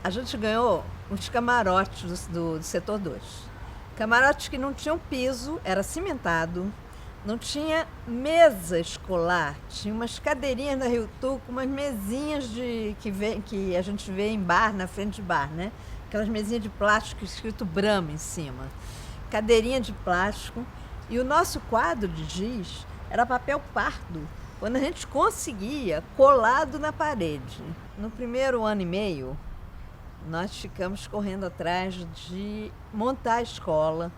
A gente ganhou os camarotes do setor 2. Camarotes que não tinham piso, era cimentado, não tinha mesa escolar, tinha umas cadeirinhas da Rio Tu com umas mesinhas que a gente vê em bar, na frente de bar, né? Aquelas mesinhas de plástico escrito Brahma em cima. Cadeirinha de plástico. E o nosso quadro de giz era papel pardo, quando a gente conseguia, colado na parede. No primeiro ano e meio, nós ficamos correndo atrás de montar a escola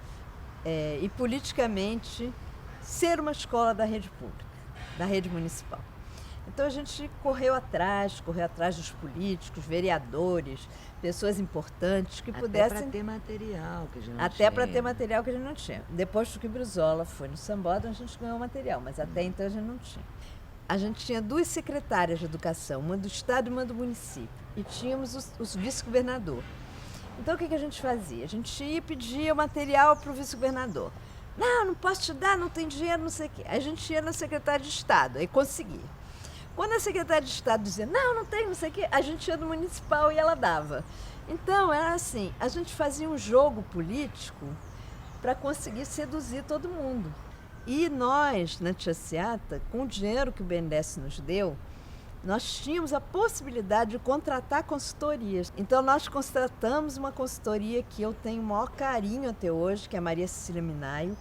e politicamente ser uma escola da rede pública, da rede municipal. Então a gente correu atrás dos políticos, vereadores, pessoas importantes que pudessem... Até para ter material que a gente não tinha. Até para ter material que a gente não tinha. Depois que o Brizola foi no Sambódromo, a gente ganhou material, mas até então a gente não tinha. A gente tinha 2 secretárias de educação, uma do estado e uma do município. E tínhamos os vice-governador. Então o que a gente fazia? A gente ia e pedia material para o vice-governador. Não posso te dar, não tem dinheiro, não sei o quê. Aí a gente ia na secretária de Estado, aí conseguia. Quando a secretária de Estado dizia, não tem, não sei o quê, a gente ia no municipal e ela dava. Então, era assim, a gente fazia um jogo político para conseguir seduzir todo mundo. E nós, na Tia Seata, com o dinheiro que o BNDES nos deu, nós tínhamos a possibilidade de contratar consultorias. Então, nós contratamos uma consultoria que eu tenho o maior carinho até hoje, que é a Maria Cecília Minaio,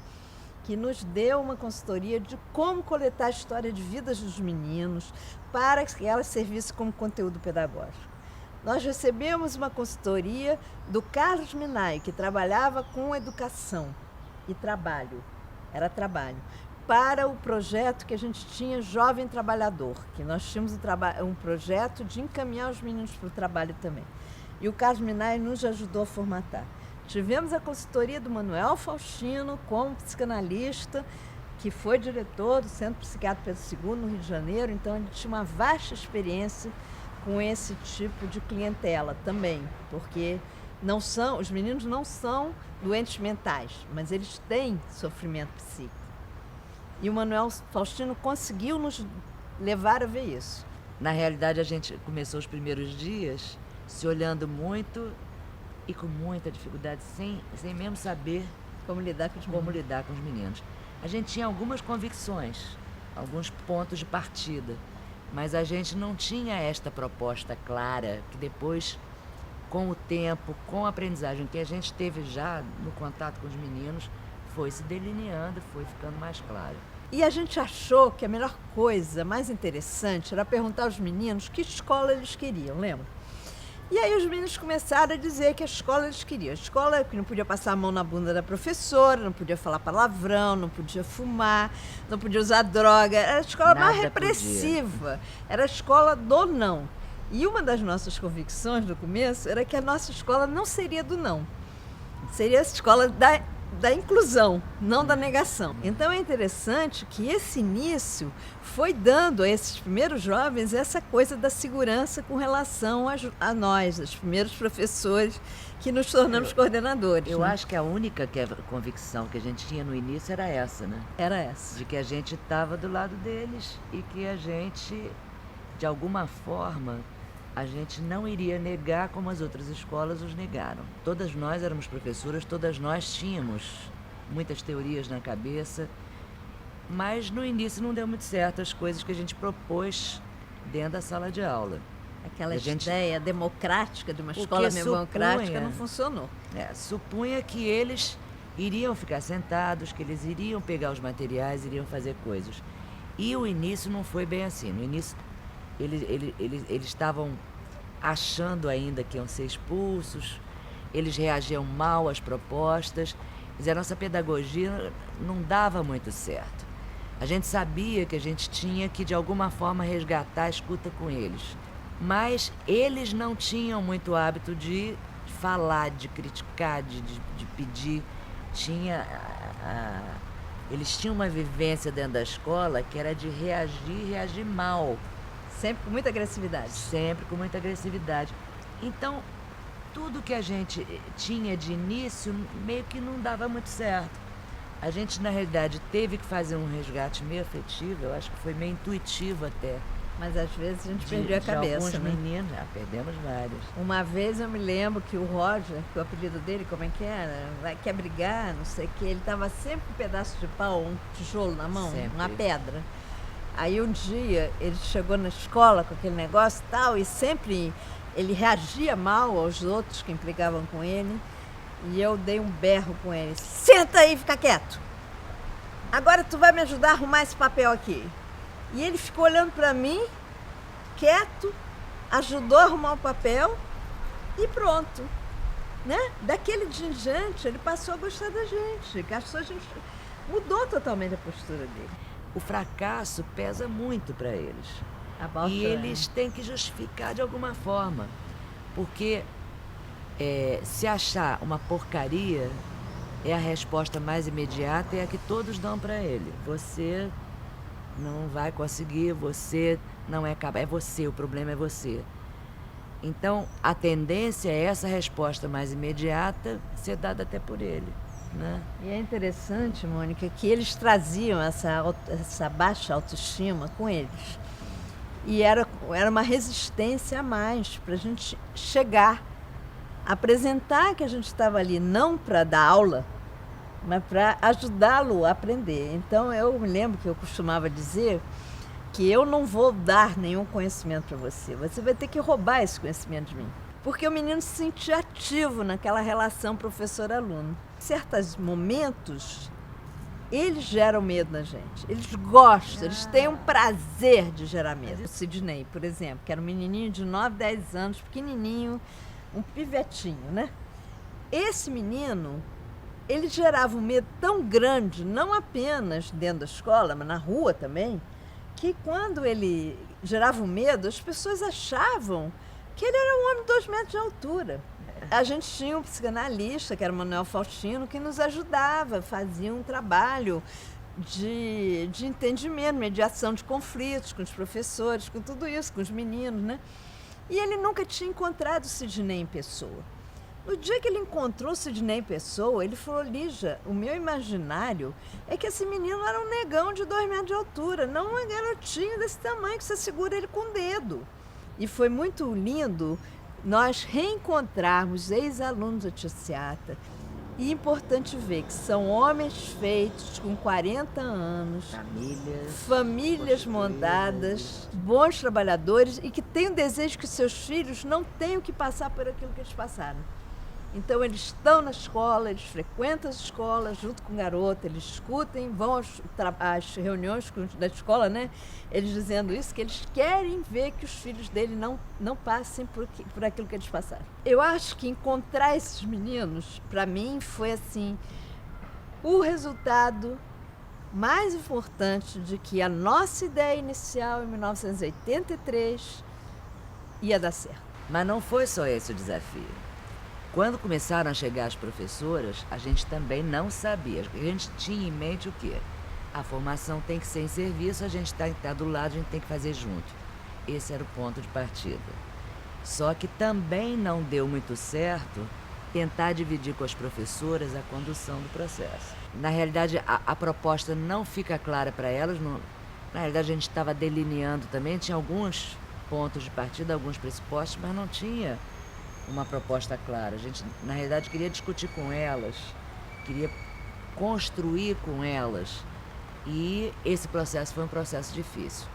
que nos deu uma consultoria de como coletar a história de vidas dos meninos para que elas servissem como conteúdo pedagógico. Nós recebemos uma consultoria do Carlos Minaio, que trabalhava com educação e trabalho, para o projeto que a gente tinha Jovem Trabalhador, que nós tínhamos um projeto de encaminhar os meninos para o trabalho também. E o Carlos Minaio nos ajudou a formatar. Tivemos a consultoria do Manuel Faustino como psicanalista, que foi diretor do Centro Psiquiátrico Pedro II, no Rio de Janeiro, então ele tinha uma vasta experiência com esse tipo de clientela também, porque os meninos não são doentes mentais, mas eles têm sofrimento psíquico. E o Manuel Faustino conseguiu nos levar a ver isso. Na realidade, a gente começou os primeiros dias se olhando muito e com muita dificuldade, sem mesmo saber como lidar com os meninos. A gente tinha algumas convicções, alguns pontos de partida, mas a gente não tinha esta proposta clara que depois, com o tempo, com a aprendizagem que a gente teve já no contato com os meninos, foi se delineando, foi ficando mais claro. E a gente achou que a melhor coisa, mais interessante, era perguntar aos meninos que escola eles queriam, lembra? E aí os meninos começaram a dizer que a escola eles queriam. A escola que não podia passar a mão na bunda da professora, não podia falar palavrão, não podia fumar, não podia usar droga. Era a escola mais repressiva. Era a escola do não. E uma das nossas convicções no começo era que a nossa escola não seria do não. Seria a escola da inclusão, não da negação. Então é interessante que esse início foi dando a esses primeiros jovens essa coisa da segurança com relação a nós, os primeiros professores que nos tornamos coordenadores. Eu acho que a única convicção que a gente tinha no início era essa, né? Era essa. De que a gente estava do lado deles e que a gente, de alguma forma, a gente não iria negar como as outras escolas os negaram. Todas nós éramos professoras, todas nós tínhamos muitas teorias na cabeça, mas no início não deu muito certo as coisas que a gente propôs dentro da sala de aula. Aquela ideia democrática de uma escola democrática não funcionou. Supunha que eles iriam ficar sentados, que eles iriam pegar os materiais, iriam fazer coisas. E o início não foi bem assim. No início, eles estavam achando ainda que iam ser expulsos, eles reagiam mal às propostas, mas a nossa pedagogia não dava muito certo. A gente sabia que a gente tinha que, de alguma forma, resgatar a escuta com eles. Mas eles não tinham muito hábito de falar, de criticar, de pedir. Eles tinham uma vivência dentro da escola que era de reagir mal. Sempre com muita agressividade. Sempre com muita agressividade. Então, tudo que a gente tinha de início meio que não dava muito certo. A gente, na realidade, teve que fazer um resgate meio afetivo, eu acho que foi meio intuitivo até, Mas às vezes a gente perdeu a de cabeça, alguns né? meninos, perdemos vários. Uma vez eu me lembro que o Roger, que o apelido dele, como é que era? Quer brigar, não sei o quê. Ele estava sempre com um pedaço de pau, um tijolo na mão, Sempre. uma pedra. Aí um dia ele chegou na escola com aquele negócio e tal, e sempre ele reagia mal aos outros que implicavam com ele. E eu dei um berro com ele. Senta aí e fica quieto. Agora tu vai me ajudar a arrumar esse papel aqui. E ele ficou olhando para mim, quieto, ajudou a arrumar o papel e pronto. Né? Daquele dia em diante, ele passou a gostar da gente. A gente mudou totalmente a postura dele. O fracasso pesa muito para eles. E eles têm que justificar de alguma forma. Porque se achar uma porcaria, é a resposta mais imediata e é a que todos dão para ele. Você não vai conseguir, você não é capaz, é você, o problema é você. Então, a tendência é essa resposta mais imediata ser dada até por ele, né? E é interessante, Mônica, que eles traziam essa baixa autoestima com eles. E era uma resistência a mais para a gente chegar, apresentar que a gente estava ali não para dar aula, mas para ajudá-lo a aprender. Então, eu me lembro que eu costumava dizer que eu não vou dar nenhum conhecimento para você. Você vai ter que roubar esse conhecimento de mim. Porque o menino se sentia ativo naquela relação professor-aluno. Em certos momentos, eles geram medo na gente. Eles gostam, eles têm um prazer de gerar medo. O Sidney, por exemplo, que era um menininho de 9, 10 anos, pequenininho, um pivetinho, né? Esse menino, ele gerava um medo tão grande, não apenas dentro da escola, mas na rua também, que quando ele gerava um medo, as pessoas achavam que ele era um homem de 2 metros de altura. A gente tinha um psicanalista, que era o Manuel Faustino, que nos ajudava, fazia um trabalho de entendimento, mediação de conflitos com os professores, com tudo isso, com os meninos, né? E ele nunca tinha encontrado o Sidney em pessoa. No dia que ele encontrou o Sidney em pessoa, ele falou: Lígia, o meu imaginário é que esse menino era um negão de 2 metros de altura, não um garotinho desse tamanho que você segura ele com o dedo. E foi muito lindo nós reencontrarmos ex-alunos da Tia Seata. E é importante ver que são homens feitos com 40 anos, famílias montadas, bons trabalhadores e que têm o desejo que seus filhos não tenham que passar por aquilo que eles passaram. Então, eles estão na escola, eles frequentam as escolas junto com o garoto, eles discutem, vão às reuniões da escola, né? Eles dizendo isso, que eles querem ver que os filhos dele não passem por aquilo que eles passaram. Eu acho que encontrar esses meninos, para mim, foi assim, o resultado mais importante de que a nossa ideia inicial, em 1983, ia dar certo. Mas não foi só esse o desafio. Quando começaram a chegar as professoras, a gente também não sabia. A gente tinha em mente o quê? A formação tem que ser em serviço, a gente está do lado, a gente tem que fazer junto. Esse era o ponto de partida. Só que também não deu muito certo tentar dividir com as professoras a condução do processo. Na realidade, a proposta não fica clara para elas. Na realidade, a gente estava delineando também, tinha alguns pontos de partida, alguns pressupostos, mas não tinha uma proposta clara. A gente, na realidade, queria discutir com elas, queria construir com elas. E esse processo foi um processo difícil.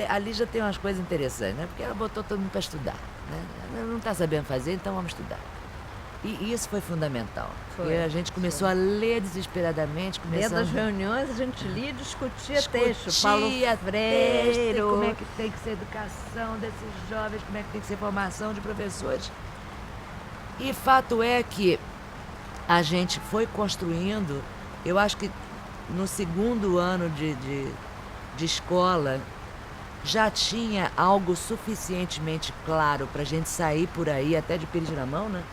A Lígia tem umas coisas interessantes, né? Porque ela botou todo mundo para estudar, né? Ela não está sabendo fazer, então vamos estudar. E isso foi fundamental. Porque a gente começou a ler desesperadamente. Dentro das reuniões, a gente lia e discutia texto. Paulo Freire, como é que tem que ser a educação desses jovens, como é que tem que ser a formação de professores. E fato é que a gente foi construindo, eu acho que no segundo ano de escola, já tinha algo suficientemente claro para a gente sair por aí, até de pires na mão, né?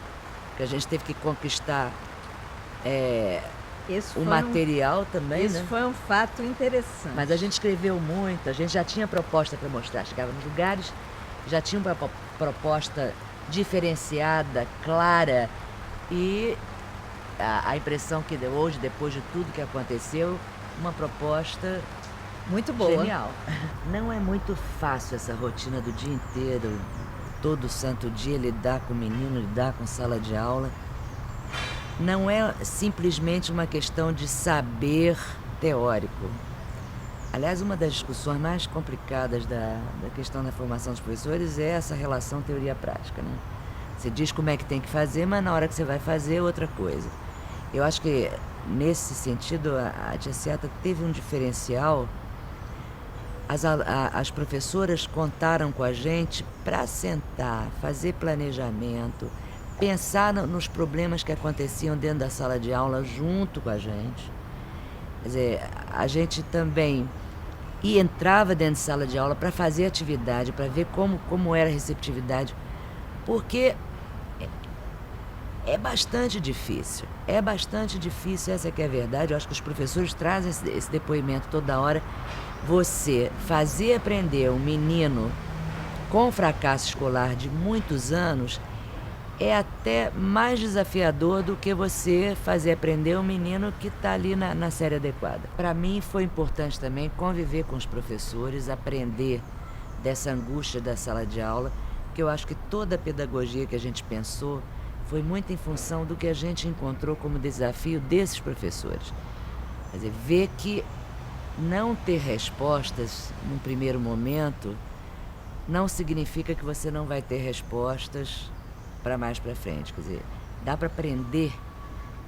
Que a gente teve que conquistar o material também, Isso, né? foi um fato interessante. Mas a gente escreveu muito, a gente já tinha proposta para mostrar. Chegava nos lugares, já tinha uma proposta diferenciada, clara. E a impressão que deu hoje, depois de tudo que aconteceu, uma proposta Muito boa. Genial. Não é muito fácil essa rotina do dia inteiro, todo santo dia, lidar com o menino, lidar com sala de aula. Não é simplesmente uma questão de saber teórico. Aliás, uma das discussões mais complicadas da questão da formação dos professores é essa relação teoria-prática, né? Você diz como é que tem que fazer, mas na hora que você vai fazer é outra coisa. Eu acho que, nesse sentido, a Tia Seata teve um diferencial. As professoras contaram com a gente para sentar, fazer planejamento, pensar nos problemas que aconteciam dentro da sala de aula junto com a gente. Quer dizer, a gente também entrava dentro de sala de aula para fazer atividade, para ver como era a receptividade, porque é bastante difícil, essa que é a verdade. Eu acho que os professores trazem esse depoimento toda hora. Você fazer aprender um menino com fracasso escolar de muitos anos é até mais desafiador do que você fazer aprender um menino que está ali na série adequada. Para mim foi importante também conviver com os professores, aprender dessa angústia da sala de aula, que eu acho que toda a pedagogia que a gente pensou foi muito em função do que a gente encontrou como desafio desses professores. Quer dizer, ver que não ter respostas num primeiro momento não significa que você não vai ter respostas para mais para frente. Quer dizer, dá para aprender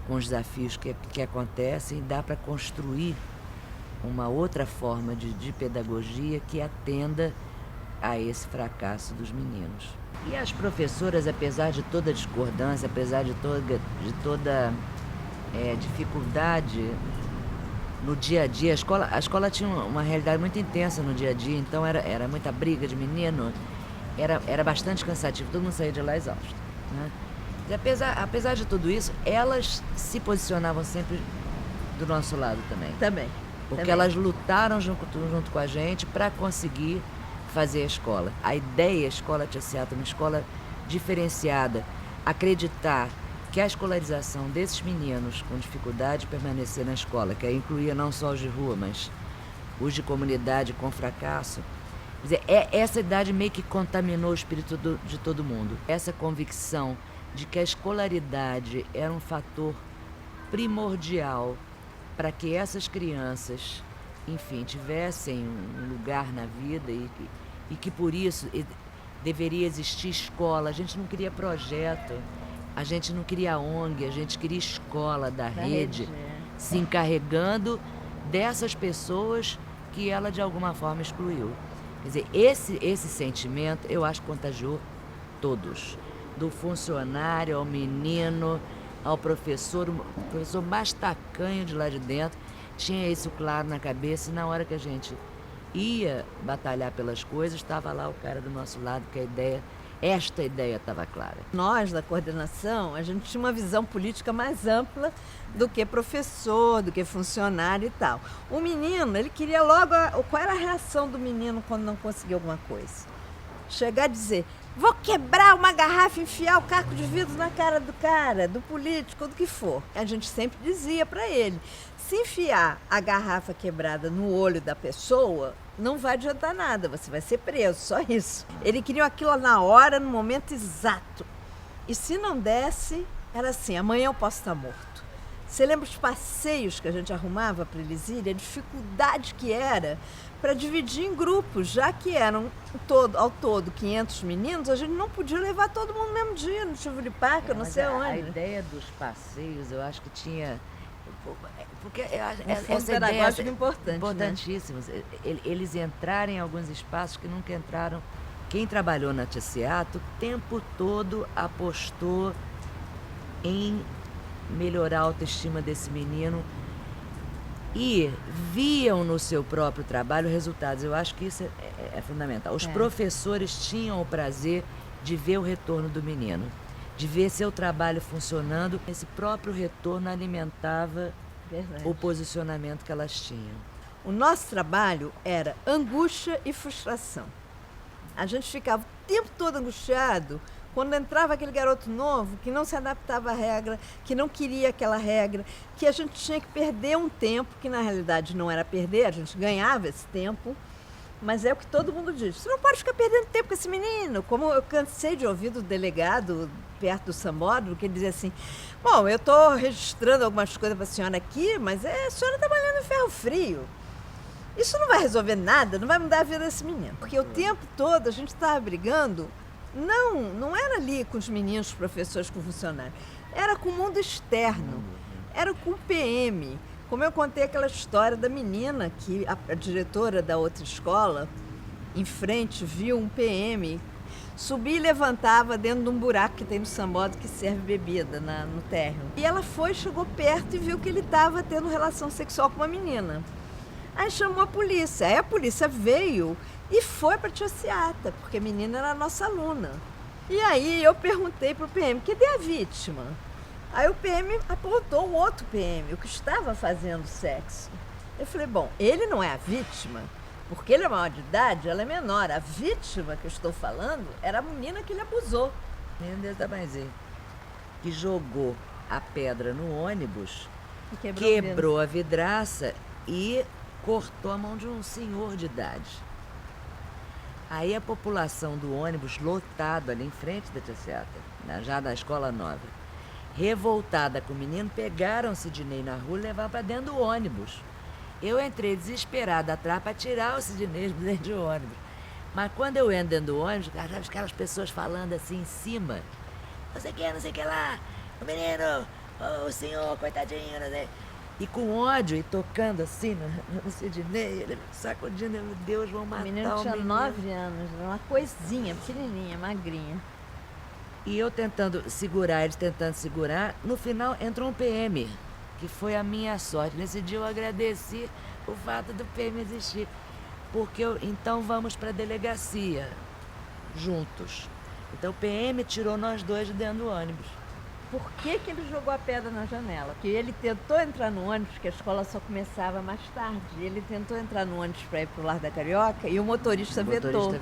com os desafios que acontecem, dá para construir uma outra forma de pedagogia que atenda a esse fracasso dos meninos. E as professoras, apesar de toda a discordância, apesar de toda dificuldade no dia a dia, a escola tinha uma realidade muito intensa no dia a dia, então era muita briga de menino, era bastante cansativo, todo mundo saía de lá exausto, né? E apesar de tudo isso, elas se posicionavam sempre do nosso lado também. Porque elas lutaram junto com a gente para conseguir fazer a escola. A ideia, a escola Tia Seata, uma escola diferenciada, acreditar que a escolarização desses meninos com dificuldade de permanecer na escola, que aí incluía não só os de rua, mas os de comunidade com fracasso, quer dizer, essa idade meio que contaminou o espírito de todo mundo. Essa convicção de que a escolaridade era um fator primordial para que essas crianças, enfim, tivessem um lugar na vida e que por isso deveria existir escola. A gente não queria projeto, a gente não queria ONG, a gente queria escola da rede, se encarregando dessas pessoas que ela de alguma forma excluiu. Quer dizer, esse sentimento eu acho que contagiou todos, do funcionário ao menino, ao professor. O professor mais tacanho de lá de dentro tinha isso claro na cabeça, e na hora que a gente ia batalhar pelas coisas, estava lá o cara do nosso lado, que esta ideia estava clara. Nós, da coordenação, a gente tinha uma visão política mais ampla do que professor, do que funcionário e tal. O menino, ele queria logo... Qual era a reação do menino quando não conseguia alguma coisa? Chegar a dizer, vou quebrar uma garrafa, enfiar o caco de vidro na cara do cara, do político, do que for. A gente sempre dizia para ele, se enfiar a garrafa quebrada no olho da pessoa, não vai adiantar nada, você vai ser preso, só isso. Ele queria aquilo na hora, no momento exato. E se não desse, era assim, amanhã eu posso estar morto. Você lembra os passeios que a gente arrumava para eles irem? A dificuldade que era para dividir em grupos, já que eram ao todo 500 meninos, a gente não podia levar todo mundo no mesmo dia, no Tivoli Park, eu não sei onde. A ideia dos passeios, eu acho que tinha... Porque essa ideia é importantíssima, né? Eles entrarem em alguns espaços que nunca entraram. Quem trabalhou na Tia Seata o tempo todo apostou em melhorar a autoestima desse menino e viam no seu próprio trabalho resultados. Eu acho que isso é fundamental. Os professores tinham o prazer de ver o retorno do menino, de ver seu trabalho funcionando. Esse próprio retorno alimentava o posicionamento que elas tinham. O nosso trabalho era angústia e frustração. A gente ficava o tempo todo angustiado Quando entrava aquele garoto novo, que não se adaptava à regra, que não queria aquela regra, que a gente tinha que perder um tempo, que na realidade não era perder, a gente ganhava esse tempo, mas é o que todo mundo diz. Você não pode ficar perdendo tempo com esse menino. Como eu cansei de ouvir do delegado perto do Sambódromo, que ele dizia assim, bom, eu estou registrando algumas coisas para a senhora aqui, mas a senhora está trabalhando em ferro frio. Isso não vai resolver nada, não vai mudar a vida desse menino. Porque o tempo todo a gente estava brigando. Não era ali com os meninos, os professores, com o funcionário. Era com o mundo externo. Era com o PM. Como eu contei aquela história da menina que a diretora da outra escola, em frente, viu um PM subir e levantava dentro de um buraco que tem no Sambódromo que serve bebida no térreo. E ela chegou perto e viu que ele estava tendo relação sexual com uma menina. Aí chamou a polícia. Aí a polícia veio e foi para a tia Seata, porque a menina era a nossa aluna. E aí eu perguntei para o PM, cadê a vítima? Aí o PM apontou o outro PM, o que estava fazendo sexo. Eu falei, bom, ele não é a vítima, porque ele é maior de idade, ela é menor. A vítima que eu estou falando era a menina que ele abusou. Menino desse tamanhozinho, que jogou a pedra no ônibus, quebrou a vidraça e cortou a mão de um senhor de idade. Aí a população do ônibus, lotado ali em frente da tia Seata, já da escola nova, revoltada com o menino, pegaram o Sidney na rua e levaram para dentro do ônibus. Eu entrei desesperada atrás para tirar o Sidney de dentro do ônibus. Mas quando eu entro dentro do ônibus, aquelas pessoas falando assim em cima, não sei o que lá, o menino, o senhor, coitadinho, não sei. E com ódio, e tocando assim no Sidney, ele sacudindo, meu Deus, vão matar o menino. O menino tinha 9 anos, uma coisinha, pequenininha, magrinha. E eu tentando segurar, eles tentando segurar, no final entrou um PM, que foi a minha sorte. Nesse dia eu agradeci o fato do PM existir, porque então vamos para a delegacia, juntos. Então o PM tirou nós dois de dentro do ônibus. Por que ele jogou a pedra na janela? Porque ele tentou entrar no ônibus, que a escola só começava mais tarde. Ele tentou entrar no ônibus para ir para o Lar da Carioca e o motorista vetou.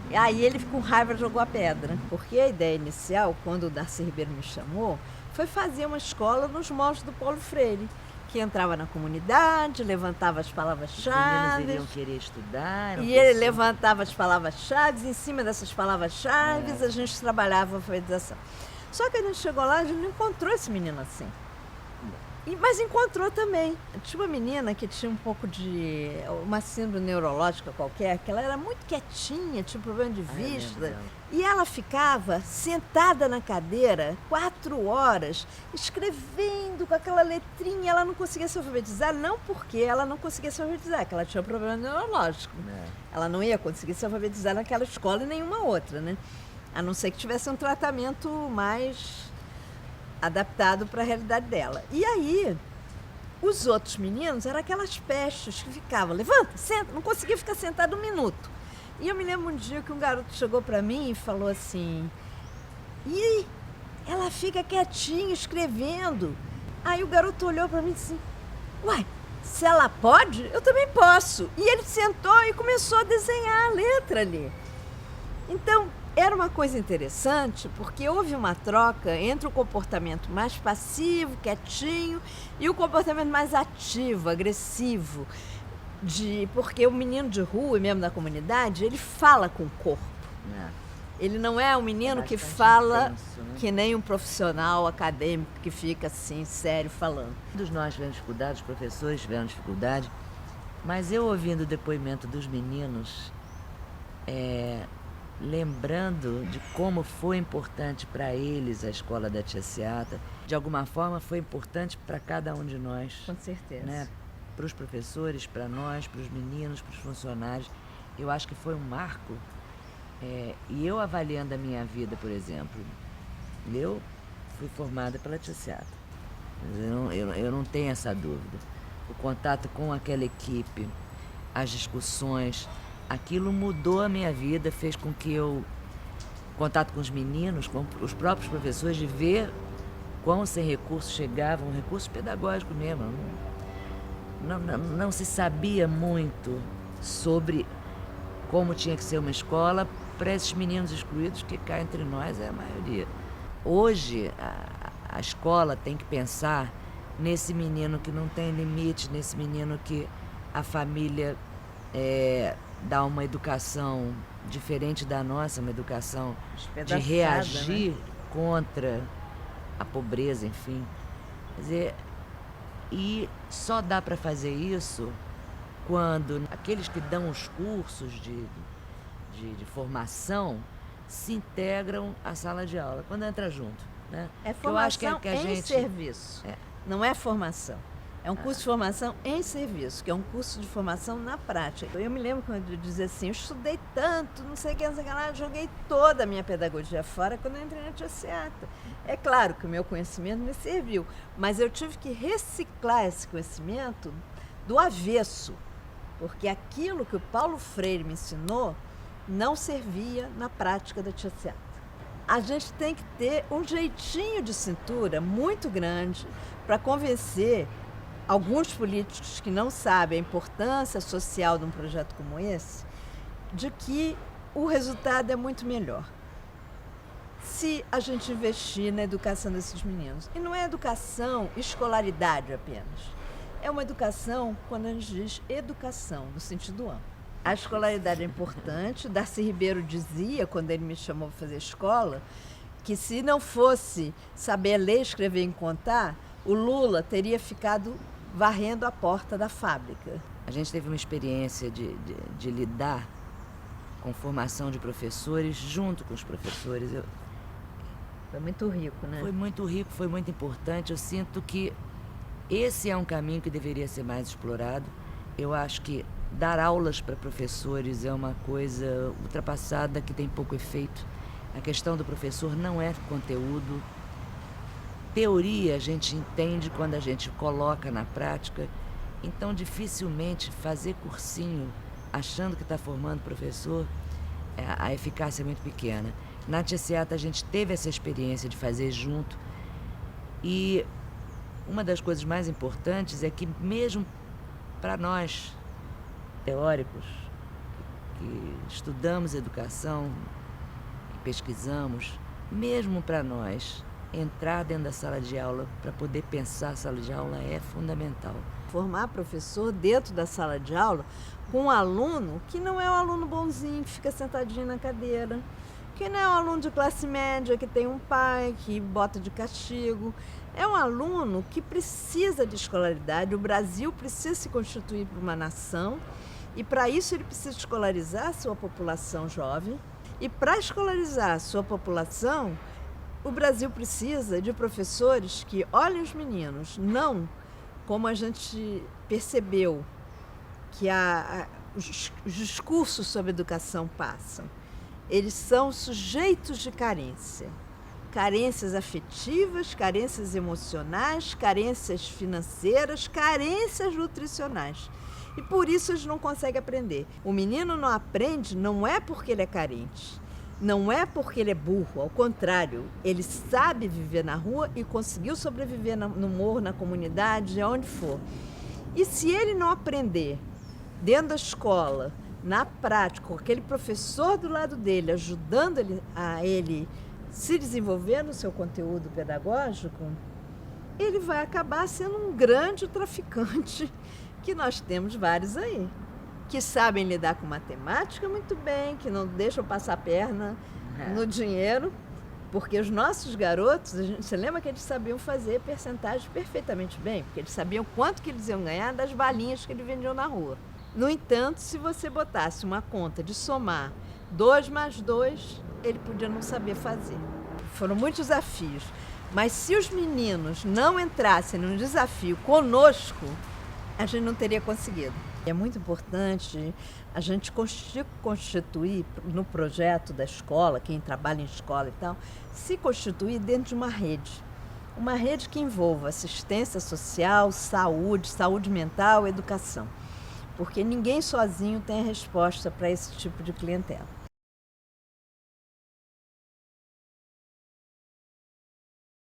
E aí ele, com raiva, jogou a pedra. Porque a ideia inicial, quando o Darcy Ribeiro me chamou, foi fazer uma escola nos moldes do Paulo Freire, que entrava na comunidade, levantava as palavras-chave. Os meninos iriam querer estudar. E ele levantava as palavras-chave, em cima dessas palavras-chave a gente trabalhava a alfabetização. Só que a gente chegou lá, a gente não encontrou esse menino assim. Mas encontrou também. Tinha uma menina que tinha um pouco de uma síndrome neurológica qualquer, que ela era muito quietinha, tinha problema de vista. E ela ficava sentada na cadeira 4 horas, escrevendo com aquela letrinha. Ela não conseguia se alfabetizar, não porque ela não conseguia se alfabetizar, é que ela tinha um problema neurológico. Ela não ia conseguir se alfabetizar naquela escola e nenhuma outra, né? A não ser que tivesse um tratamento mais adaptado para a realidade dela. E aí, os outros meninos eram aquelas pestes que ficavam, levanta, senta, não conseguia ficar sentado um minuto. E eu me lembro um dia que um garoto chegou para mim e falou assim, e ela fica quietinha, escrevendo. Aí o garoto olhou para mim e disse, uai, se ela pode, eu também posso. E ele sentou e começou a desenhar a letra ali. Então, era uma coisa interessante, porque houve uma troca entre o comportamento mais passivo, quietinho, e o comportamento mais ativo, agressivo. Porque o menino de rua, e mesmo da comunidade, ele fala com o corpo. Ele não é um menino que fala intenso, né? Que nem um profissional acadêmico que fica assim, sério, falando. Todos nós tivemos dificuldade, os professores tiveram dificuldade, mas eu ouvindo o depoimento dos meninos, lembrando de como foi importante para eles a escola da tia Seata, de alguma forma foi importante para cada um de nós. Com certeza. Né? Para os professores, para nós, para os meninos, para os funcionários. Eu acho que foi um marco. E eu avaliando a minha vida, por exemplo, eu fui formada pela tia Seata. Eu não tenho essa dúvida. O contato com aquela equipe, as discussões, aquilo mudou a minha vida, fez com que eu, contato com os meninos, com os próprios professores, de ver quão sem recursos chegavam, recursos pedagógicos mesmo. Não se sabia muito sobre como tinha que ser uma escola para esses meninos excluídos que cá entre nós é a maioria. Hoje, a escola tem que pensar nesse menino que não tem limite, nesse menino que a família dá uma educação diferente da nossa, uma educação de reagir, né, contra a pobreza, enfim. Quer dizer, e só dá para fazer isso quando aqueles que dão os cursos de formação se integram à sala de aula, quando entra junto, né? É formação, eu acho que a gente... serviço, não é formação. É um curso de formação em serviço, que é um curso de formação na prática. Eu me lembro quando eu dizia assim, eu estudei tanto, não sei o que lá, joguei toda a minha pedagogia fora quando eu entrei na Tia Seata. É claro que o meu conhecimento me serviu, mas eu tive que reciclar esse conhecimento do avesso, porque aquilo que o Paulo Freire me ensinou não servia na prática da Tia Seata. A gente tem que ter um jeitinho de cintura muito grande para convencer alguns políticos que não sabem a importância social de um projeto como esse, de que o resultado é muito melhor se a gente investir na educação desses meninos. E não é educação, escolaridade apenas. É uma educação, quando a gente diz educação, no sentido amplo. A escolaridade é importante. Darcy Ribeiro dizia, quando ele me chamou para fazer escola, que se não fosse saber ler, escrever e contar, o Lula teria ficado varrendo a porta da fábrica. A gente teve uma experiência de lidar com formação de professores junto com os professores. Foi muito rico, né? Foi muito rico, foi muito importante. Eu sinto que esse é um caminho que deveria ser mais explorado. Eu acho que dar aulas para professores é uma coisa ultrapassada que tem pouco efeito. A questão do professor não é conteúdo. Teoria a gente entende quando a gente coloca na prática, então dificilmente fazer cursinho achando que está formando professor, a eficácia é muito pequena. Na Tia Seata a gente teve essa experiência de fazer junto e uma das coisas mais importantes é que mesmo para nós, teóricos, que estudamos educação, que pesquisamos, mesmo para nós, entrar dentro da sala de aula para poder pensar a sala de aula é fundamental. Formar professor dentro da sala de aula com um aluno que não é um aluno bonzinho, que fica sentadinho na cadeira, que não é um aluno de classe média, que tem um pai, que bota de castigo. É um aluno que precisa de escolaridade. O Brasil precisa se constituir para uma nação e, para isso, ele precisa escolarizar a sua população jovem. E, para escolarizar a sua população, o Brasil precisa de professores que olhem os meninos, não como a gente percebeu que os discursos sobre educação passam. Eles são sujeitos de carência. Carências afetivas, carências emocionais, carências financeiras, carências nutricionais. E por isso eles não conseguem aprender. O menino não aprende não é porque ele é carente. Não é porque ele é burro, ao contrário, ele sabe viver na rua e conseguiu sobreviver no morro, na comunidade, aonde for. E se ele não aprender dentro da escola, na prática, com aquele professor do lado dele, ajudando ele se desenvolver no seu conteúdo pedagógico, ele vai acabar sendo um grande traficante, que nós temos vários aí, que sabem lidar com matemática muito bem, que não deixam passar a perna no dinheiro, porque os nossos garotos, você lembra que eles sabiam fazer percentagem perfeitamente bem, porque eles sabiam quanto que eles iam ganhar das balinhas que eles vendiam na rua. No entanto, se você botasse uma conta de somar 2 mais 2, ele podia não saber fazer. Foram muitos desafios, mas se os meninos não entrassem num desafio conosco, a gente não teria conseguido. É muito importante a gente constituir no projeto da escola, quem trabalha em escola e tal, se constituir dentro de uma rede que envolva assistência social, saúde mental, educação, porque ninguém sozinho tem a resposta para esse tipo de clientela.